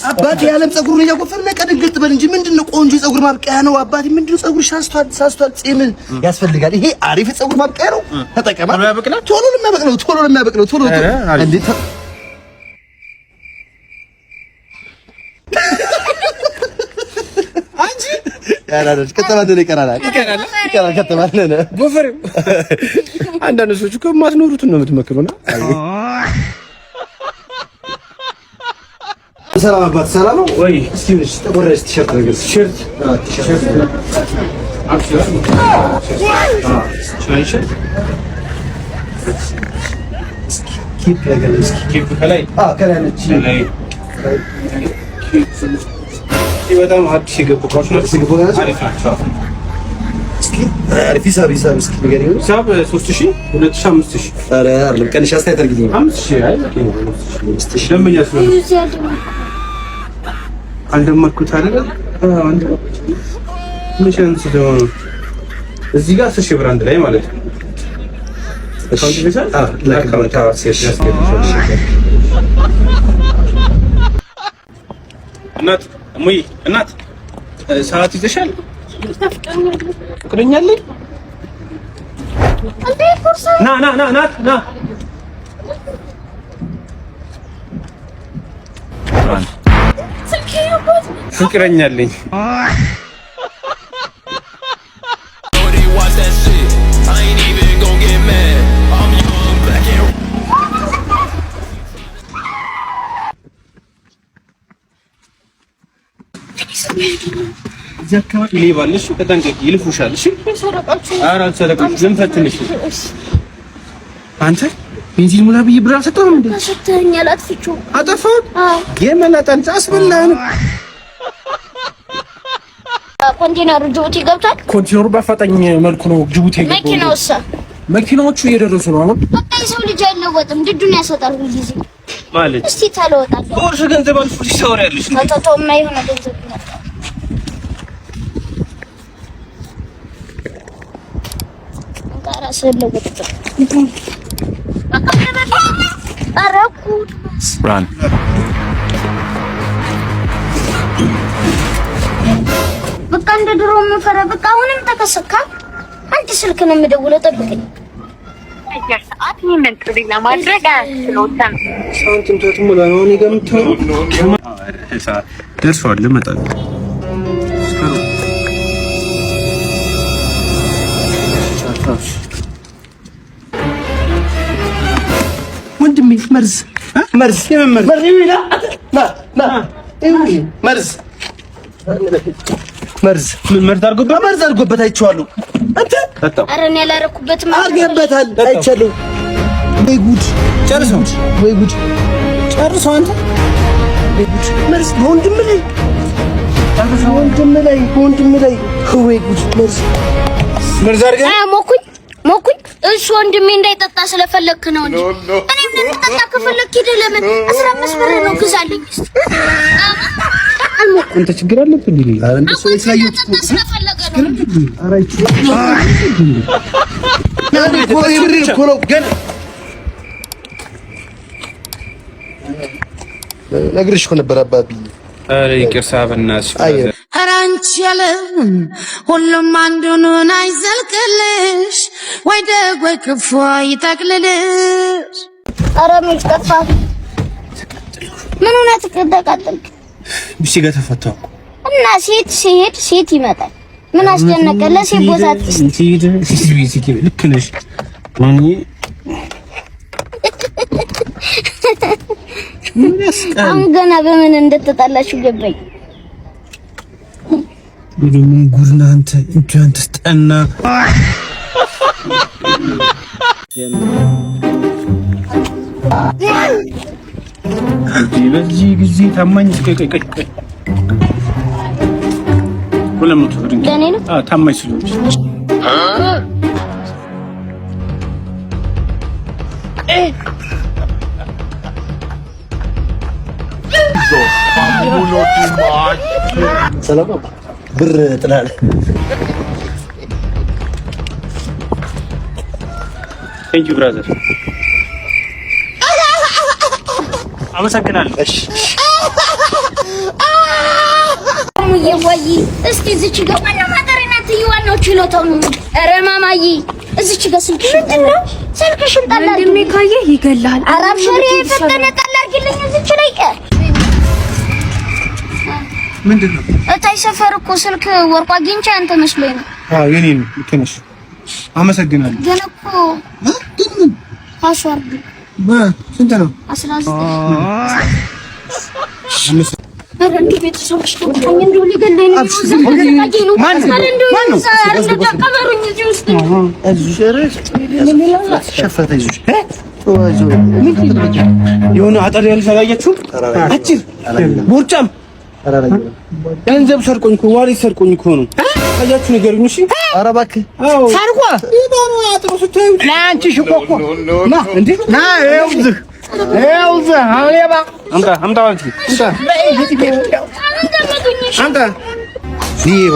አባቴ ያለም ፀጉር ነው ያቆፈነ ቀድግጥ በል እንጂ ምንድነው ቆንጆ ፀጉር ማብቀያ ነው አባቴ ምንድነው ፀጉር ሳስቷል ጺም ያስፈልጋል ይሄ አሪፍ ፀጉር ማብቀያ ነው ተጠቀማ ቶሎ ነው የሚያበቅለው እንዴ አንቺ ያራዳች ከተባለ ይቀራል ጎፈሬው አንዳንድ ሰዎች እኮ ማትኖሩት ነው የምትመክሩና ሰላም አባት ሰላም ነው ወይ? እስቲ ነሽ ተቆረሽ ቲሸርት ነገር ቲሸርት ኪፕ ነገር ኪፕ ከላይ ከላይ ነች በጣም አዲስ የገቡ እቃዎች ናቸው። አሪፍ ናቸው። እስኪ አሪፍ ሂሳብ እስኪ ንገሪኝ። ሂሳብ 3000 2500 ኧረ አይደለም ቀንሽ አስተያየት አድርጊልኝ 5000 አይ 5000 ለምን ያስፈልግ አልደመርኩት አይደል? አንተ ምንሽን ስለሆነ እዚህ ጋር 10,000 ብር አንድ ላይ ማለት ነው። አካውንት ይዘሻል? ለአካውንት ያስገባሽ እናት ሰዓት ይዘሻል? ፍቅረኛለኝ ና ፍቅረኛለኝ ዘካው ይሌባልሽ ተጠንቀቂ ይልፉሻል እሺ ኧረ አልሰረቀሽ ዝም ፈትንሽ አንተ ቤንዚን ሙላ ብዬ ብር አልሰጠሁም እንዴ ሰጥተኛል አጥፍቼው አጠፋው የመላጣን አስበላን ኮንቴነሩ ጅቡቲ ገብቷል ኮንቴነሩ በፈጠኝ መልኩ ነው ጅቡቲ የገባው መኪናዎቹ እየደረሱ ነው አሁን በቃ ሰው ልጅ አይለወጥም ድዱን ያሰጣል ሁሉ ማለት እስቲ ታለወጣል ወርሽ ገንዘብ አልፎ ይሰውራልሽ ታታውማ ይሆነ ገንዘብ Run. በቃ እንደ ድሮ መፈራ በቃ አሁንም ተከሰካ አንተ ስልክ ነው የምደውለው ጠብቀኝ ሰዓት ምን ጥሪና ማድረግ አስሎታም ሳንቲም ተጥሞላ ነው እኔ ጋር የምታወራው ደርሷል ልመጣል ወንድሜ መርዝ የመመርዝ መርዝ አድርጎበት አይቼዋለሁ። አንተ ኧረ እኔ አላደረኩበትም። አድርገህበታል አይቻለሁ። ወይ ጉድ ጨርሶ አንተ ወይ ጉድ መርዝ በወንድም ላይ ወይ ጉድ መርዝ አድርገህ ሞኩኝ እሱ ወንድሜ እንዳይጠጣ ስለፈለክ ነው እንጂ እኔ ምን ጠጣ ከፈለክ ሄደ ለምን 15 ብር ነው ግዛልኝ አንተ ችግር አለብህ እንዴ አንተ ሰው ይሳዩት ነግሬሽ እኮ ነበር አባቢ አረ ይቅርታ በእናትሽ ኧረ አንቺ ያለም ሁሉም አንዱን አይዘልቅልሽ ወይ ደግ ወይ ክፉ ይጠቅልልሽ ኧረ ምን ጠፋ ምን ሆነ ተቀጣጣልክ ብቻ ጋር ተፈታው እና ሴት ይመጣል ምን አስደነቀ ለሴት ቦታ ትስቲ ልክ ነሽ ማንዬ አሁን ገና በምን እንደተጣላችሁ ገባኝ ምን ጉርና አንተ እንኳን ተስጠና በዚህ ጊዜ ታማኝ ቀይ ወለም ነው ለኔ ነው ታማኝ ስለሆነች ሰላም ብር ጥላል Thank you brother አመሰግናለሁ እሺ ወይ እስኪ እዚች ጋር ዋናው ማጠሪናት ይዋናው ችሎታው ነው። ኧረ ማማዬ እዚች ጋር ስልክሽን ጣል አድርጊ። እንደሚካየ ይገላል። አራብ ሸሪ ፈተነ ጣል አድርጊልኝ እዚች ላይ ቀር ምንድነው? እታይ ሰፈር እኮ ስልክ ወርቋ አግኝቼ አንተ መስሎኝ ነው። አዎ የኔ ነው። ትንሽ አመሰግናለሁ። ግን እኮ ፓስዋርድ ስንት ነው? 19 በረንዱ ቤተሰቦች ተቆጣኝ እንደው ሊገለኝ ነው። ማን የሆነ አጠር ያለ ሰላያችሁ አጭር ቦርጫም ገንዘብ ሰርቆኝ እኮ ዋሌት ሰርቆኝ እኮ ነው። አያችሁ ንገሩኝ። እሺ ኧረ እባክህ ሰርቆ ይባኑ አጥሩ ስታዩ ለአንቺ ሽቆቆ ና እንዴ ና ይውዝህ አውሌባ አምጣ አንቺ አምጣ ዲባ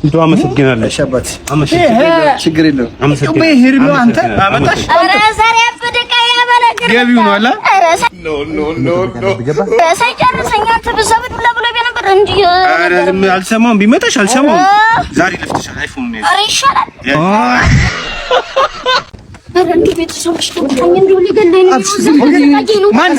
እንደው አመሰግናለሁ። ሸባት አመሰግናለሁ። ችግር የለውም። አመሰግናለሁ። ሄርሎ አንተ አመጣሽ። ኧረ ዛሬ አፈደቃ ያበለግር ገቢው ነው አላ ኖ ሳይጨርሰኛ ተበዛብኝ ብሎ ነበር እንዴ? ኧረ አልሰማሁም። ቢመጣሽ አልሰማሁም። ዛሬ ለፍተሻል። አይፎን ነው። ኧረ ይሻላል። በረንዱ ቤተሰቦች ተቆጣኝ እንደው ሊገለኝ ነው። ማን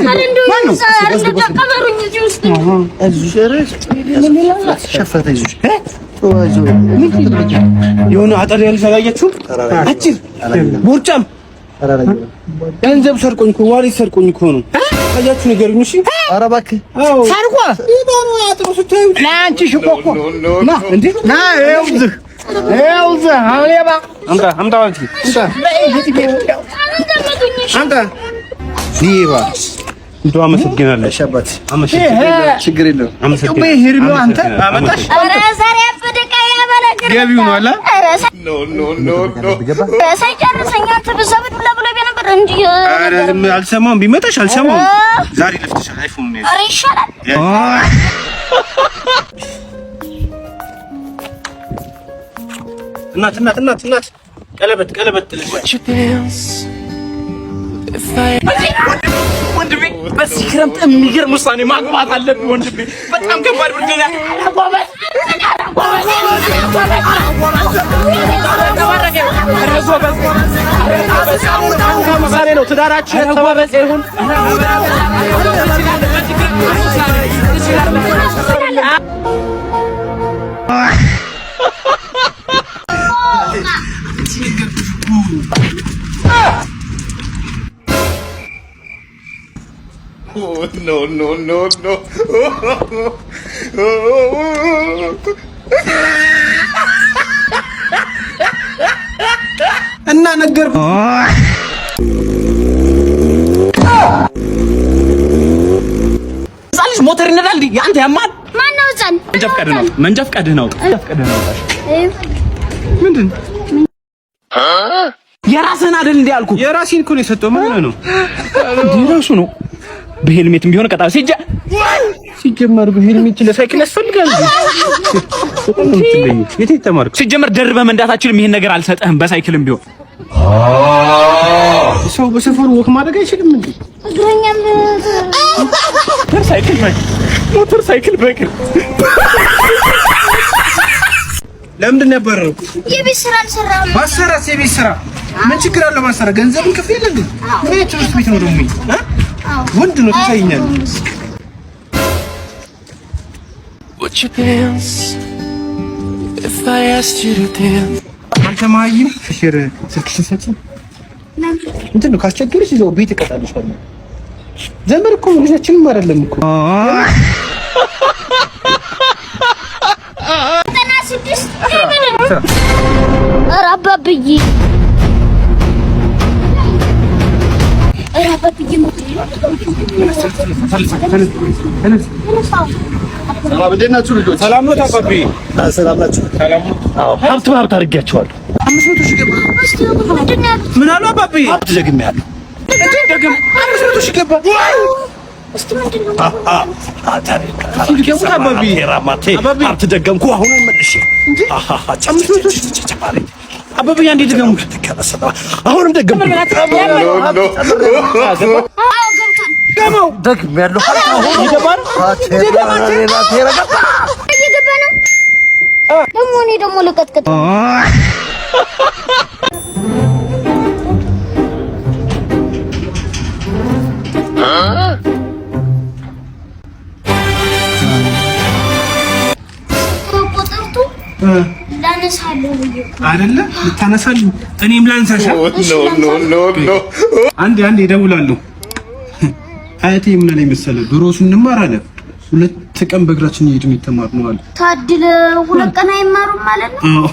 የሆነ አጠር ያለ ሰላያችሁ አጭር ቦርጫም ገንዘብ ሰርቆኝ እኮ ዋሌት ሰርቆኝ እኮ ነው። አያችሁ ንገሩኝ። እሺ ኧረ እባክህ ሰርቆ ይባኑ አጥሩ ስታዩ ለአንቺ ሽቆቆ ና እንዴ ና ይውዝህ አውሌባ አምጣ አንቺ አምጣ ዲባ እንደው አመሰግናለሁ። ሸባት አመሰግናለሁ። ችግር የለውም። አመሰግናለሁ። ሄርሎ አንተ አመጣሽ። ኧረ ዛሬ አፈደቃ ያበለግር ገቢው ነው አላ ኖ ሳይጨርሰኛ ተበዛብኝ ብሎ ነበር እንዴ? ኧረ አልሰማሁም። ቢመጣሽ አልሰማሁም። ዛሬ ለፍተሻል። አይፎን ነው። ኧረ ይሻላል። እናት ቀለበት ጥልሽ ወንድሜ በዚህ ክረምት የሚገርም ውሳኔ ማግባት አለብኝ ወንድሜ። በጣም ከባድ ብርድ ነው። ትዳራችን ተባበጸ ይሁን። no. እና ነገር ዛልሽ ሞተር ይነዳል እንዴ? አንተ ያማል። ማን ነው ዛን? መንጃ ፈቃድህ ነው። ምንድን የራስህን አይደል እንዴ ያልኩህ? የራሴን እኮ ነው የሰጠው። ምን ነው ራሱ ነው። በሄልሜትም ቢሆን ቀጣ ሲጀመር በሄልሜት ለሳይክል ያስፈልጋል። የት ተማርኩ? ሲጀመር ደርበህ መንዳታችንም ይሄን ነገር አልሰጠህም። በሳይክልም ቢሆን ሰው በሰፈሩ ወክ ማድረግ አይችልም እንዴ? እግረኛም ሞተር ሳይክል በእግር ለምንድን ነው ያባረረው? የቤት ስራ አልሰራም። ማሰራት የቤት ስራ ምን ችግር አለው? ማሰራት ገንዘብን ክፍል የለ እንዴ? ምን ትምህርት ቤት ነው ደግሞ? ወንድ ነው ተሳይኛል። Would you dance if I asked you to dance? አንተ ማይም ፍሽር ስልክሽን ሰጪ እንትን ነው ካስቸገረሽ ይዘው ቤት እቀጣልሻለሁ። ዘመድ እኮ ልጃችንም አይደለም እኮ ኧረ አባብዬ ሰላም ነው ታባቢ? ሰላም ናችሁ? ሀብት አድርጌያቸዋለሁ። 500 ሺህ ገባ። ምን አሉ አባቢ? ሀብት ደግሜያለሁ። ደግም 500 ሺህ ገባ። ሀብት ደገምኩ። አሁን መልሼ አባቢ አንዴ ደገምኩ። አሁንም ደገምኩ። ደግሜያለሁ። ይገባል። እኔ ደግሞ ልቀጥቅጥ አይደለ ልታነሳልኝ እኔም ላንሳሽ አንዴ እደውላለሁ አያቴ ምን አለኝ መሰለህ ድሮ ስንማር አለ 2 ቀን በእግራችን እየሄድን የተማር ነው አለ ታድለ 2 ቀን አይማሩም ማለት ነው አዎ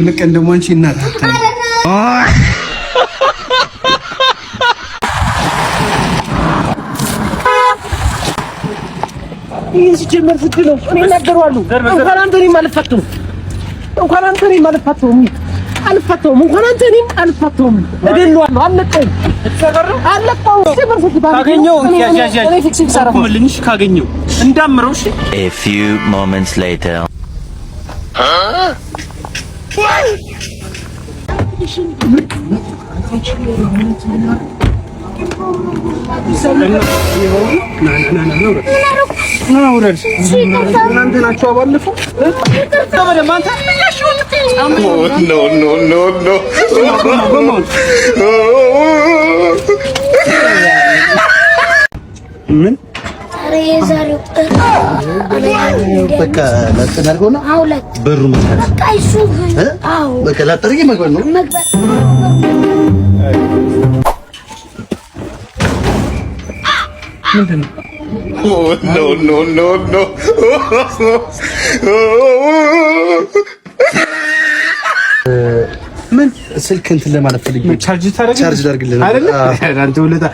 2 ቀን ደግሞ አንቺ እናት ይሄ ሲጀመር ፍት ነው እኔ እናገረዋለሁ እንኳን አንተ እኔም አልፋተውም እንኳን አንተ እኔም አልፋተውም እንኳን አንተ እኔም አልፋተውም እገለዋለሁ አለቀው ካገኘው እኔ ፊክሲንግ ሰራኩልሽ ካገኘው እንዳምረው እሺ A few moments later እናንተ ናችሁ አባለፈው ምን ዛሬው በቃ ለጥናርጎ ነው አውለት ብሩ ማለት በቃ እሱ አዎ በቃ ለጥርዬ መግባት ነው መግባት ምንድነው no. ምን ስልክ እንትን ለማለት ፈልጌ ቻርጅ ታደርግልኝ አይደል አንተ ወለታ